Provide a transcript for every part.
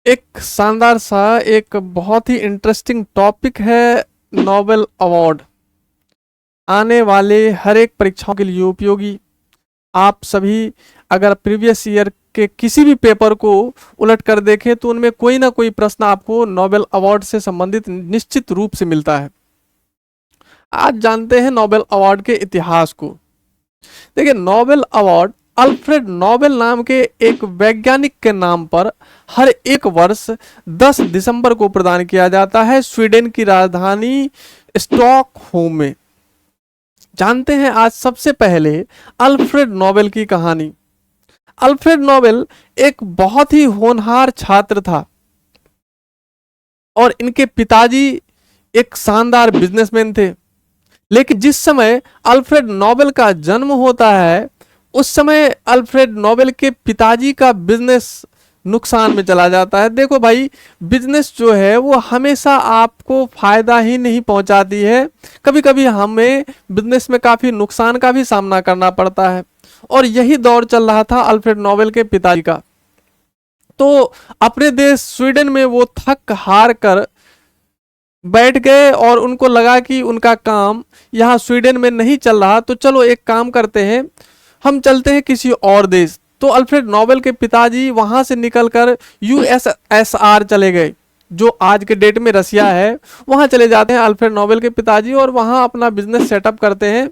एक शानदार सा एक बहुत ही इंटरेस्टिंग टॉपिक है नोबेल अवार्ड। आने वाले हर एक परीक्षाओं के लिए उपयोगी। आप सभी अगर प्रीवियस ईयर के किसी भी पेपर को उलट कर देखें तो उनमें कोई ना कोई प्रश्न आपको नोबेल अवार्ड से संबंधित निश्चित रूप से मिलता है। आज जानते हैं नोबेल अवार्ड के इतिहास को। देखिए, नोबेल अवार्ड अल्फ्रेड नोबेल नाम के एक वैज्ञानिक के नाम पर हर एक वर्ष 10 दिसंबर को प्रदान किया जाता है स्वीडन की राजधानी स्टॉकहोम में। जानते हैं आज सबसे पहले अल्फ्रेड नोबेल की कहानी। अल्फ्रेड नोबेल एक बहुत ही होनहार छात्र था और इनके पिताजी एक शानदार बिजनेसमैन थे। लेकिन जिस समय अल्फ्रेड नोबेल का जन्म होता है उस समय अल्फ्रेड नोबेल के पिताजी का बिजनेस नुकसान में चला जाता है। देखो भाई, बिजनेस जो है वो हमेशा आपको फायदा ही नहीं पहुंचाती है, कभी कभी हमें बिजनेस में काफी नुकसान का भी सामना करना पड़ता है। और यही दौर चल रहा था अल्फ्रेड नोबेल के पिताजी का। तो अपने देश स्वीडन में वो थक हार कर बैठ गए और उनको लगा कि उनका काम यहाँ स्वीडन में नहीं चल रहा, तो चलो एक काम करते हैं, हम चलते हैं किसी और देश। तो अल्फ्रेड नोबेल के पिताजी वहां से निकलकर यूएसएसआर चले गए, जो आज के डेट में रसिया है। वहां चले जाते हैं अल्फ्रेड नोबेल के पिताजी और वहां अपना बिजनेस सेटअप करते हैं।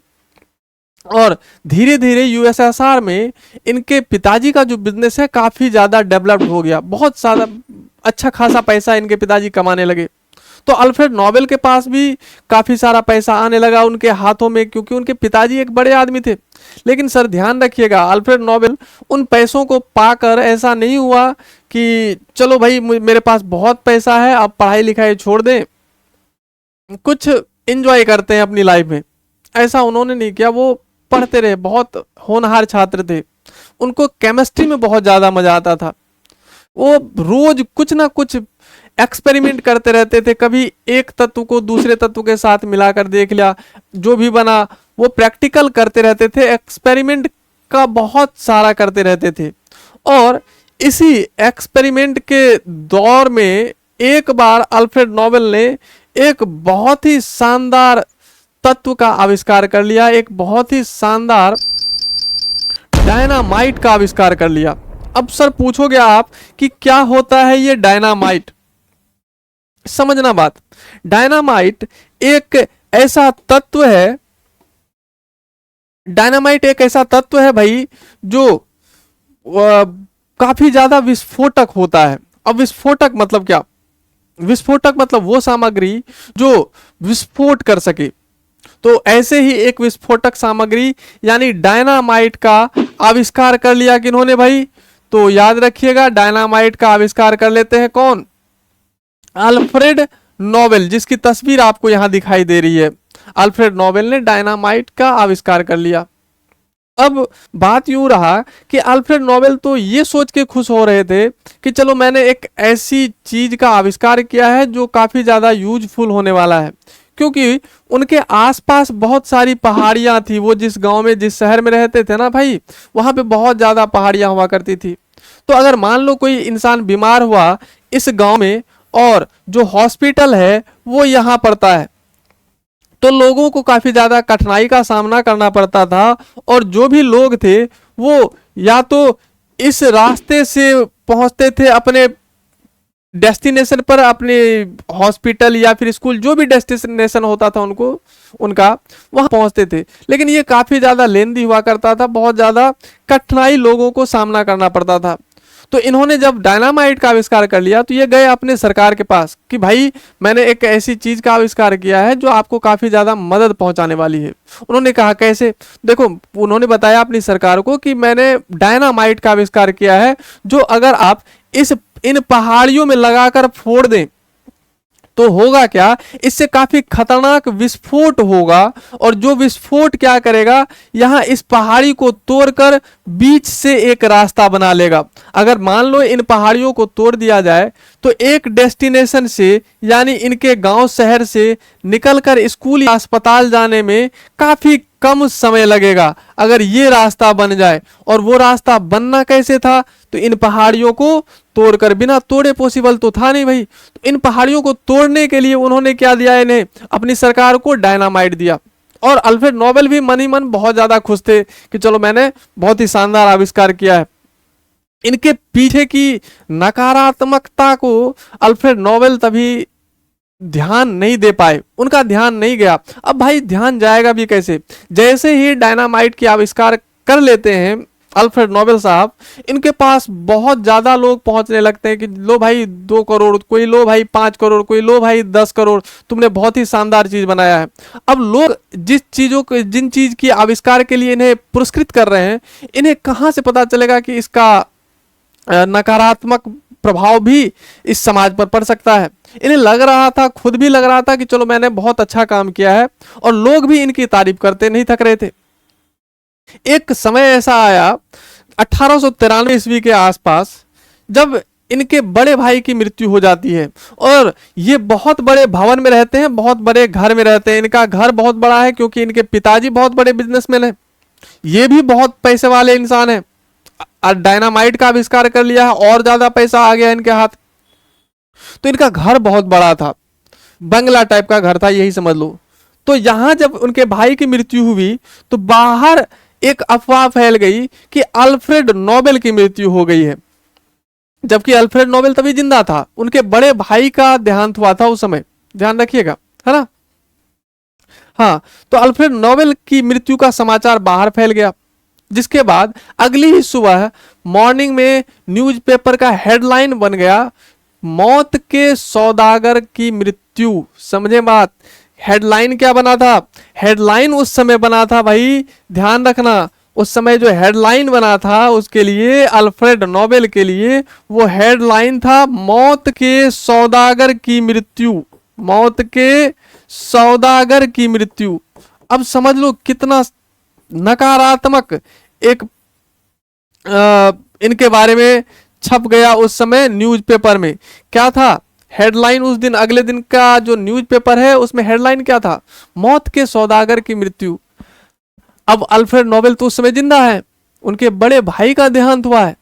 और धीरे धीरे यूएसएसआर में इनके पिताजी का जो बिजनेस है काफी ज्यादा डेवलप्ड हो गया, बहुत सारा अच्छा खासा पैसा इनके पिताजी कमाने लगे। तो अल्फ्रेड नोबेल के पास भी काफी सारा पैसा आने लगा उनके हाथों में, क्योंकि उनके पिताजी एक बड़े आदमी थे। लेकिन सर ध्यान रखिएगा, अल्फ्रेड नोबेल उन पैसों को पाकर ऐसा नहीं हुआ कि चलो भाई मेरे पास बहुत पैसा है अब पढ़ाई लिखाई छोड़ दें, कुछ एंजॉय करते हैं अपनी लाइफ में। ऐसा उन्होंने नहीं किया, वो पढ़ते रहे, बहुत होनहार छात्र थे। उनको केमिस्ट्री में बहुत ज्यादा मजा आता था। वो रोज कुछ ना कुछ एक्सपेरिमेंट करते रहते थे। कभी एक तत्व को दूसरे तत्व के साथ मिलाकर देख लिया, जो भी बना वो प्रैक्टिकल करते रहते थे, एक्सपेरिमेंट का बहुत सारा करते रहते थे। और इसी एक्सपेरिमेंट के दौर में एक बार अल्फ्रेड नोबेल ने एक बहुत ही शानदार तत्व का आविष्कार कर लिया, एक बहुत ही शानदार डायनामाइट का आविष्कार कर लिया। अब सर पूछोगे आप कि क्या होता है ये डायनामाइट? समझना बात, डायनामाइट एक ऐसा तत्व है, डायनामाइट एक ऐसा तत्व है भाई जो काफी ज्यादा विस्फोटक होता है। अब विस्फोटक मतलब क्या? विस्फोटक मतलब वो सामग्री जो विस्फोट कर सके। तो ऐसे ही एक विस्फोटक सामग्री यानी डायनामाइट का आविष्कार कर लिया किन्होंने भाई? तो याद रखिएगा, डायनामाइट का आविष्कार कर लेते हैं कौन? अल्फ्रेड नोबेल, जिसकी तस्वीर आपको यहां दिखाई दे रही है। अल्फ्रेड नोबेल ने डायनामाइट का आविष्कार कर लिया। अब बात यूं रहा कि अल्फ्रेड नोबेल तो ये सोच के खुश हो रहे थे कि चलो मैंने एक ऐसी चीज का आविष्कार किया है जो काफी ज्यादा यूजफुल होने वाला है, क्योंकि उनके आसपास बहुत सारी पहाड़ियां थी। वो जिस गांव में, जिस शहर में रहते थे ना भाई, वहां पे बहुत ज्यादा पहाड़ियां हुआ करती थी। तो अगर मान लो कोई इंसान बीमार हुआ इस गांव में और जो हॉस्पिटल है वो यहाँ पड़ता है, तो लोगों को काफी ज्यादा कठिनाई का सामना करना पड़ता था। और जो भी लोग थे वो या तो इस रास्ते से पहुंचते थे अपने डेस्टिनेशन पर, अपने हॉस्पिटल या फिर स्कूल, जो भी डेस्टिनेशन होता था उनका वहां पहुंचते थे। लेकिन ये काफी ज्यादा लेंदी हुआ करता था, बहुत ज्यादा कठिनाई लोगों को सामना करना पड़ता था। तो इन्होंने जब डायनामाइट का आविष्कार कर लिया तो ये गए अपने सरकार के पास कि भाई मैंने एक ऐसी चीज का आविष्कार किया है जो आपको काफी ज्यादा मदद पहुंचाने वाली है। उन्होंने कहा कैसे? देखो, उन्होंने बताया अपनी सरकार को कि मैंने डायनामाइट का आविष्कार किया है जो अगर आप इन पहाड़ियों में लगाकर फोड़ दें तो होगा क्या, इससे काफी खतरनाक विस्फोट होगा। और जो विस्फोट क्या करेगा, यहाँ इस पहाड़ी को तोड़कर बीच से एक रास्ता बना लेगा। अगर मान लो इन पहाड़ियों को तोड़ दिया जाए तो एक डेस्टिनेशन से यानी इनके गांव शहर से निकलकर स्कूल या अस्पताल जाने में काफी कम समय लगेगा अगर ये रास्ता बन जाए। और वो रास्ता बनना कैसे था, तो इन पहाड़ियों को तोड़कर, बिना तोड़े पॉसिबल तो था नहीं भाई। तो इन पहाड़ियों को तोड़ने के लिए उन्होंने क्या दिया, इन्हें अपनी सरकार को डायनामाइट दिया। और अल्फ्रेड नोबेल भी मन ही मन बहुत ज्यादा खुश थे कि चलो मैंने बहुत ही शानदार आविष्कार किया है। इनके पीछे की नकारात्मकता को अल्फ्रेड नोबेल तभी ध्यान नहीं दे पाए, उनका ध्यान नहीं गया। अब भाई ध्यान जाएगा भी कैसे, जैसे ही डायनामाइट की आविष्कार कर लेते हैं अल्फ्रेड नोबेल साहब, इनके पास बहुत ज्यादा लोग पहुंचने लगते हैं कि लो भाई 2 करोड़, कोई लो भाई 5 करोड़, कोई लो भाई 10 करोड़, तुमने बहुत ही शानदार चीज बनाया है। अब लोग जिन चीज की आविष्कार के लिए इन्हें पुरस्कृत कर रहे हैं, इन्हें कहां से पता चलेगा कि इसका नकारात्मक प्रभाव भी इस समाज पर पड़ सकता है। इन्हें लग रहा था, खुद भी लग रहा था कि चलो मैंने बहुत अच्छा काम किया है, और लोग भी इनकी तारीफ करते नहीं थक रहे थे। एक समय ऐसा आया 1893 ईस्वी के आसपास, जब इनके बड़े भाई की मृत्यु हो जाती है, और ये बहुत बड़े भवन में रहते हैं, बहुत बड़े घर में रहते हैं। इनका घर बहुत बड़ा है क्योंकि इनके पिताजी बहुत बड़े बिजनेसमैन हैं, ये भी बहुत पैसे वाले इंसान हैं। डायनामाइट का आविष्कार कर लिया है, और ज्यादा पैसा आ गया इनके हाथ। तो इनका घर बहुत बड़ा था, बंगला टाइप का घर था, यही समझ लो। तो यहां जब उनके भाई की मृत्यु हुई तो बाहर एक अफवाह फैल गई कि अल्फ्रेड नोबेल की मृत्यु हो गई है, जबकि अल्फ्रेड नोबेल तभी जिंदा था। उनके बड़े भाई का देहांत हुआ था उस समय, ध्यान रखिएगा, है ना। हाँ, तो अल्फ्रेड नोबेल की मृत्यु का समाचार बाहर फैल गया, जिसके बाद अगली ही सुबह मॉर्निंग में न्यूज़पेपर का हेडलाइन बन गया, मौत के सौदागर की मृत्यु। समझे बात, हेडलाइन क्या बना था, हेडलाइन उस समय बना था भाई, ध्यान रखना, उस समय जो हेडलाइन बना था उसके लिए, अल्फ्रेड नोबेल के लिए, वो हेडलाइन था मौत के सौदागर की मृत्यु, मौत के सौदागर की मृत्यु। अब समझ लो कितना नकारात्मक एक इनके बारे में छप गया उस समय न्यूज़पेपर में। क्या था हेडलाइन उस दिन, अगले दिन का जो न्यूज़पेपर है उसमें हेडलाइन क्या था, मौत के सौदागर की मृत्यु। अब अल्फ्रेड नोबेल तो उस समय जिंदा है, उनके बड़े भाई का देहांत हुआ है।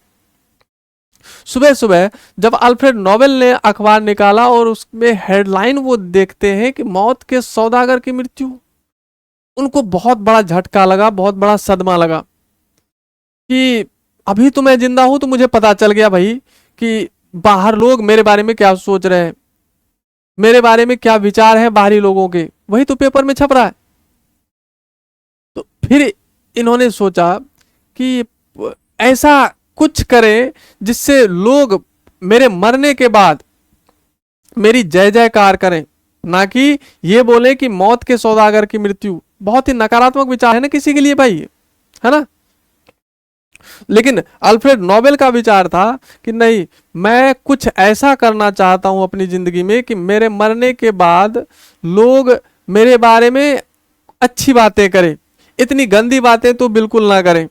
सुबह सुबह जब अल्फ्रेड नोबेल ने अखबार निकाला और उसमें हेडलाइन वो देखते हैं कि मौत के सौदागर की मृत्यु, उनको बहुत बड़ा झटका लगा, बहुत बड़ा सदमा लगा कि अभी तो मैं जिंदा हूं, तो मुझे पता चल गया भाई कि बाहर लोग मेरे बारे में क्या सोच रहे हैं, मेरे बारे में क्या विचार है बाहरी लोगों के, वही तो पेपर में छप रहा है। तो फिर इन्होंने सोचा कि ऐसा कुछ करें जिससे लोग मेरे मरने के बाद मेरी जय जयकार करें, ना कि ये बोले कि मौत के सौदागर की मृत्यु। बहुत ही नकारात्मक विचार है ना किसी के लिए भाई, है ना। लेकिन अल्फ्रेड नोबेल का विचार था कि नहीं, मैं कुछ ऐसा करना चाहता हूं अपनी जिंदगी में कि मेरे मरने के बाद लोग मेरे बारे में अच्छी बातें करें, इतनी गंदी बातें तो बिल्कुल ना करें।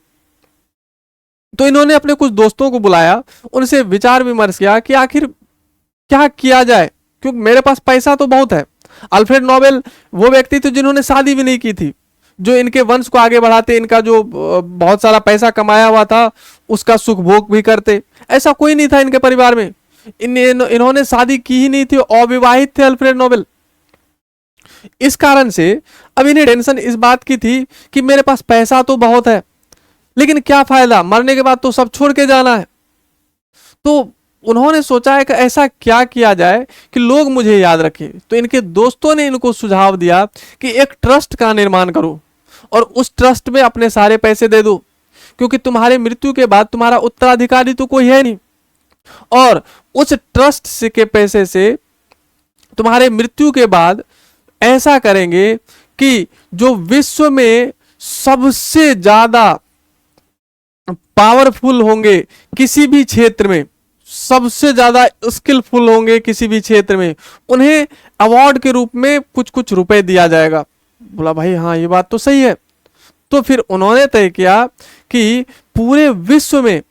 तो इन्होंने अपने कुछ दोस्तों को बुलाया, उनसे विचार विमर्श किया कि आखिर क्या किया जाए, क्योंकि मेरे पास पैसा तो बहुत है। अल्फ्रेड नोबेल वो व्यक्ति थे जिन्होंने शादी भी नहीं की थी, जो इनके वंश को आगे बढ़ाते, इनका जो बहुत सारा पैसा कमाया हुआ था उसका सुख भोग भी करते। ऐसा कोई नहीं था इनके परिवार में, इन्होंने शादी की ही नहीं थी, अविवाहित थे अल्फ्रेड नोबेल। इस कारण से अब इन्हें टेंशन इस बात की थी कि मेरे पास पैसा तो बहुत है, लेकिन क्या फायदा, मरने के बाद तो सब छोड़ के जाना है। तो उन्होंने सोचा है कि ऐसा क्या किया जाए कि लोग मुझे याद रखें। तो इनके दोस्तों ने इनको सुझाव दिया कि एक ट्रस्ट का निर्माण करो और उस ट्रस्ट में अपने सारे पैसे दे दो, क्योंकि तुम्हारे मृत्यु के बाद तुम्हारा उत्तराधिकारी तो कोई है नहीं, और उस ट्रस्ट से के पैसे से तुम्हारे मृत्यु के बाद ऐसा करेंगे कि जो विश्व में सबसे ज्यादा पावरफुल होंगे किसी भी क्षेत्र में, सबसे ज्यादा स्किलफुल होंगे किसी भी क्षेत्र में, उन्हें अवार्ड के रूप में कुछ कुछ रुपए दिया जाएगा। बोला भाई हाँ ये बात तो सही है। तो फिर उन्होंने तय किया कि पूरे विश्व में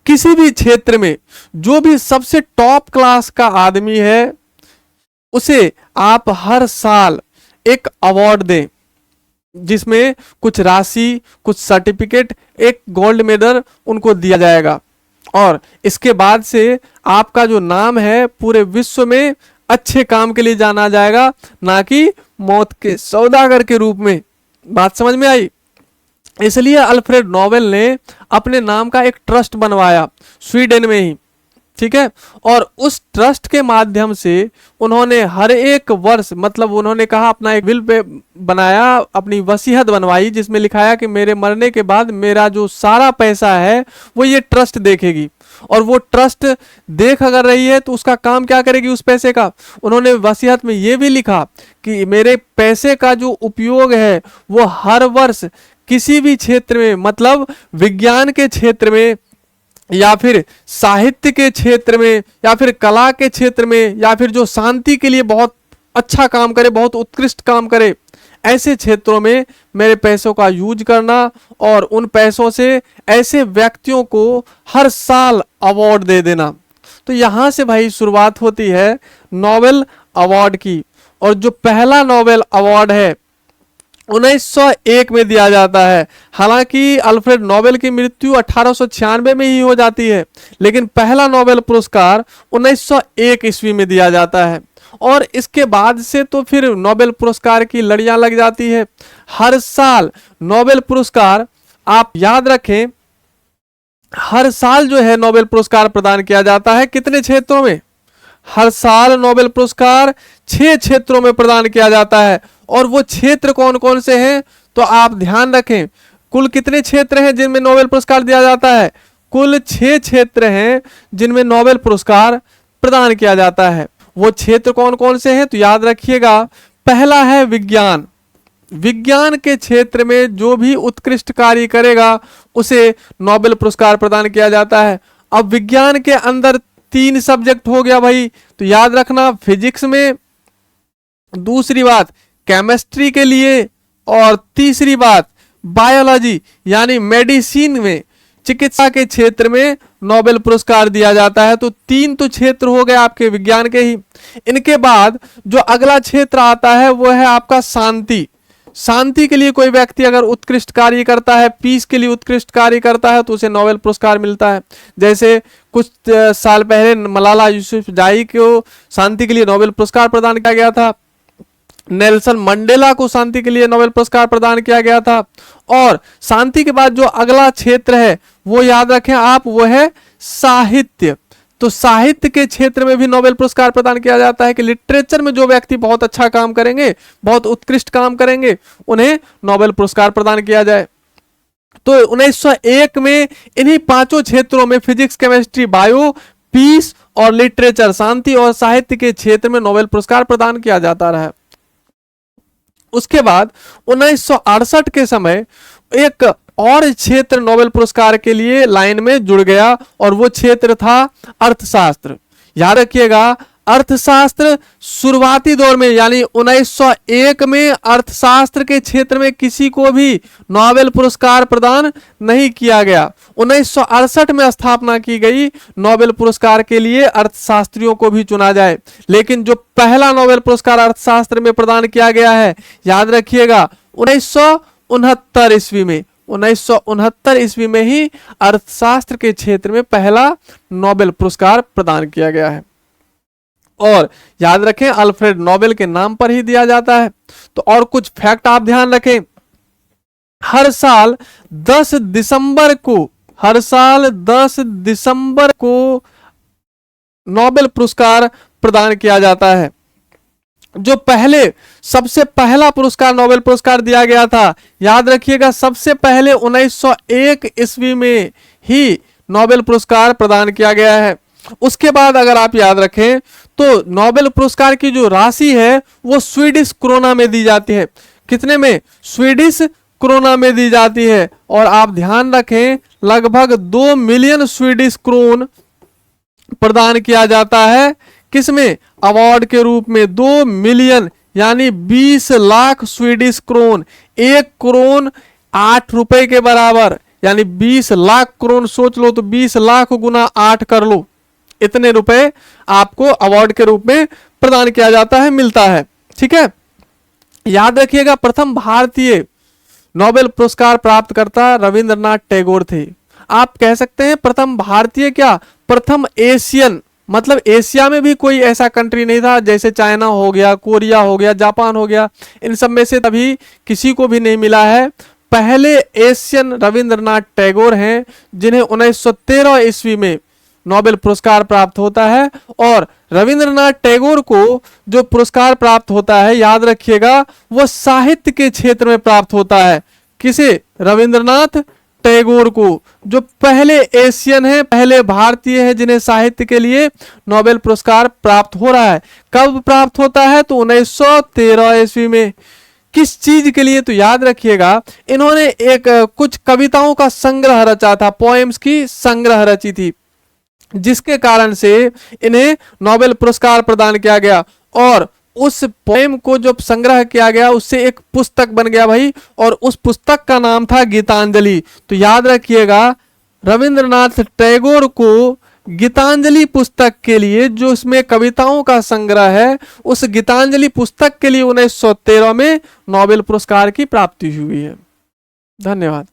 किसी भी क्षेत्र में जो भी सबसे टॉप क्लास का आदमी है, उसे आप हर साल एक अवार्ड दें, जिसमें कुछ राशि, कुछ सर्टिफिकेट, एक गोल्ड मेडल उनको दिया जाएगा। और इसके बाद से आपका जो नाम है पूरे विश्व में अच्छे काम के लिए जाना जाएगा, ना कि मौत के सौदागर के रूप में। बात समझ में आई? इसलिए अल्फ्रेड नोबेल ने अपने नाम का एक ट्रस्ट बनवाया स्वीडन में ही, ठीक है। और उस ट्रस्ट के माध्यम से उन्होंने हर एक वर्ष, मतलब उन्होंने कहा अपना एक विल पे बनाया, अपनी वसीयत बनवाई, जिसमें लिखाया कि मेरे मरने के बाद मेरा जो सारा पैसा है वो ये ट्रस्ट देखेगी। और वो ट्रस्ट देख अगर रही है तो उसका काम क्या करेगी उस पैसे का? उन्होंने वसीयत में ये भी लिखा कि मेरे पैसे का जो उपयोग है वो हर वर्ष किसी भी क्षेत्र में, मतलब विज्ञान के क्षेत्र में या फिर साहित्य के क्षेत्र में या फिर कला के क्षेत्र में या फिर जो शांति के लिए बहुत अच्छा काम करे, बहुत उत्कृष्ट काम करे, ऐसे क्षेत्रों में मेरे पैसों का यूज करना और उन पैसों से ऐसे व्यक्तियों को हर साल अवार्ड दे देना। तो यहाँ से भाई शुरुआत होती है नोबेल अवार्ड की। और जो पहला नोबेल अवार्ड है 1901 में दिया जाता है। हालांकि अल्फ्रेड नोबेल की मृत्यु 1896 में ही हो जाती है, लेकिन पहला नोबेल पुरस्कार 1901 ईस्वी में दिया जाता है। और इसके बाद से तो फिर नोबेल पुरस्कार की लड़ियां लग जाती है। हर साल नोबेल पुरस्कार, आप याद रखें, हर साल जो है नोबेल पुरस्कार प्रदान किया जाता है। कितने क्षेत्रों में? हर साल नोबेल पुरस्कार 6 क्षेत्रों में प्रदान किया जाता है। और वो क्षेत्र कौन कौन से हैं? तो आप ध्यान रखें, कुल कितने क्षेत्र हैं जिनमें नोबेल पुरस्कार दिया जाता है? कुल 6 क्षेत्र हैं जिनमें नोबेल पुरस्कार प्रदान किया जाता है। वो क्षेत्र कौन कौन से हैं? तो याद रखिएगा, पहला है विज्ञान। विज्ञान के क्षेत्र में जो भी उत्कृष्ट कार्य करेगा उसे नोबेल पुरस्कार प्रदान किया जाता है। अब विज्ञान के अंदर 3 सब्जेक्ट हो गया भाई, तो याद रखना, फिजिक्स में, दूसरी बात केमिस्ट्री के लिए, और तीसरी बात बायोलॉजी यानी मेडिसिन में, चिकित्सा के क्षेत्र में नोबेल पुरस्कार दिया जाता है। तो 3 तो क्षेत्र हो गए आपके विज्ञान के ही। इनके बाद जो अगला क्षेत्र आता है वो है आपका शांति। शांति के लिए कोई व्यक्ति अगर उत्कृष्ट कार्य करता है, पीस के लिए उत्कृष्ट कार्य करता है, तो उसे नोबेल पुरस्कार मिलता है। जैसे कुछ साल पहले मलाला यूसुफजाई को शांति के लिए नोबेल पुरस्कार प्रदान किया गया था। नेल्सन मंडेला को शांति के लिए नोबेल पुरस्कार प्रदान किया गया था। और शांति के बाद जो अगला क्षेत्र है वो याद रखें आप, वो है साहित्य। तो साहित्य के क्षेत्र में भी नोबेल पुरस्कार प्रदान किया जाता है कि लिटरेचर में जो व्यक्ति बहुत अच्छा काम करेंगे, बहुत उत्कृष्ट काम करेंगे, उन्हें नोबेल पुरस्कार प्रदान किया जाए। तो 1901 में इन्हीं 5 क्षेत्रों में, फिजिक्स, केमिस्ट्री, बायो, पीस और लिटरेचर, शांति और साहित्य के क्षेत्र में नोबेल पुरस्कार प्रदान किया जाता रहा। उसके बाद 1968 के समय एक और क्षेत्र नोबेल पुरस्कार के लिए लाइन में जुड़ गया और वो क्षेत्र था अर्थशास्त्र। याद रखिएगा, अर्थशास्त्र शुरुआती दौर में यानी 1901 में अर्थशास्त्र के क्षेत्र में किसी को भी नोबेल पुरस्कार प्रदान नहीं किया गया। 1968 में स्थापना की गई नोबेल पुरस्कार के लिए अर्थशास्त्रियों को भी चुना जाए। लेकिन जो पहला नोबेल पुरस्कार अर्थशास्त्र में प्रदान किया गया है, याद रखिएगा, 1969 ईस्वी में, 1969 ईस्वी में ही अर्थशास्त्र के क्षेत्र में पहला नोबेल पुरस्कार प्रदान किया गया है। और याद रखें, अल्फ्रेड नोबेल के नाम पर ही दिया जाता है। तो और कुछ फैक्ट आप ध्यान रखें, हर साल 10 दिसंबर को नोबेल पुरस्कार प्रदान किया जाता है। जो सबसे पहला पुरस्कार नोबेल पुरस्कार दिया गया था, याद रखिएगा, सबसे पहले 1901 ईस्वी में ही नोबेल पुरस्कार प्रदान किया गया है। उसके बाद अगर आप याद रखें तो नोबेल पुरस्कार की जो राशि है वो स्वीडिश क्रोना में दी जाती है। कितने में? स्वीडिश क्रोना में दी जाती है। और आप ध्यान रखें, लगभग 2 मिलियन स्वीडिश क्रोन प्रदान किया जाता है। किसमें? अवार्ड के रूप में 2 मिलियन यानी 20 लाख स्वीडिश क्रोन। 1 क्रोन 8 रुपए के बराबर, यानी 20 लाख करोड़ सोच लो तो 20 लाख गुना 8 कर लो, इतने रुपए आपको अवार्ड के रूप में प्रदान किया जाता है, मिलता है। ठीक है, याद रखिएगा प्रथम भारतीय नोबेल पुरस्कार प्राप्तकर्ता रविंद्रनाथ टैगोर थे। आप कह सकते हैं प्रथम भारतीय क्या, प्रथम एशियन, मतलब एशिया में भी कोई ऐसा कंट्री नहीं था, जैसे चाइना हो गया, कोरिया हो गया, जापान हो गया, इन सब में से तभी किसी को भी नहीं मिला है। पहले एशियन रविंद्रनाथ टैगोर हैं जिन्हें 1913 ईस्वी में नोबेल पुरस्कार प्राप्त होता है। और रविंद्रनाथ टैगोर को जो पुरस्कार प्राप्त होता है, याद रखिएगा वो साहित्य के क्षेत्र में प्राप्त होता है। किसे? रविंद्रनाथ टैगोर को, जो पहले एशियन है, पहले भारतीय है जिन्हें साहित्य के लिए नोबेल पुरस्कार प्राप्त हो रहा है। कब प्राप्त होता है? तो 1913 ईस्वी में। किस चीज के लिए? तो याद रखिएगा इन्होंने एक कुछ कविताओं का संग्रह रचा था, पोएम्स की संग्रह रची थी, जिसके कारण से इन्हें नोबेल पुरस्कार प्रदान किया गया। और उस पोएम को जो संग्रह किया गया उससे एक पुस्तक बन गया भाई, और उस पुस्तक का नाम था गीतांजलि। तो याद रखिएगा रविंद्रनाथ टैगोर को गीतांजलि पुस्तक के लिए, जो इसमें कविताओं का संग्रह है, उस गीतांजलि पुस्तक के लिए 1913 में नोबेल पुरस्कार की प्राप्ति हुई है। धन्यवाद।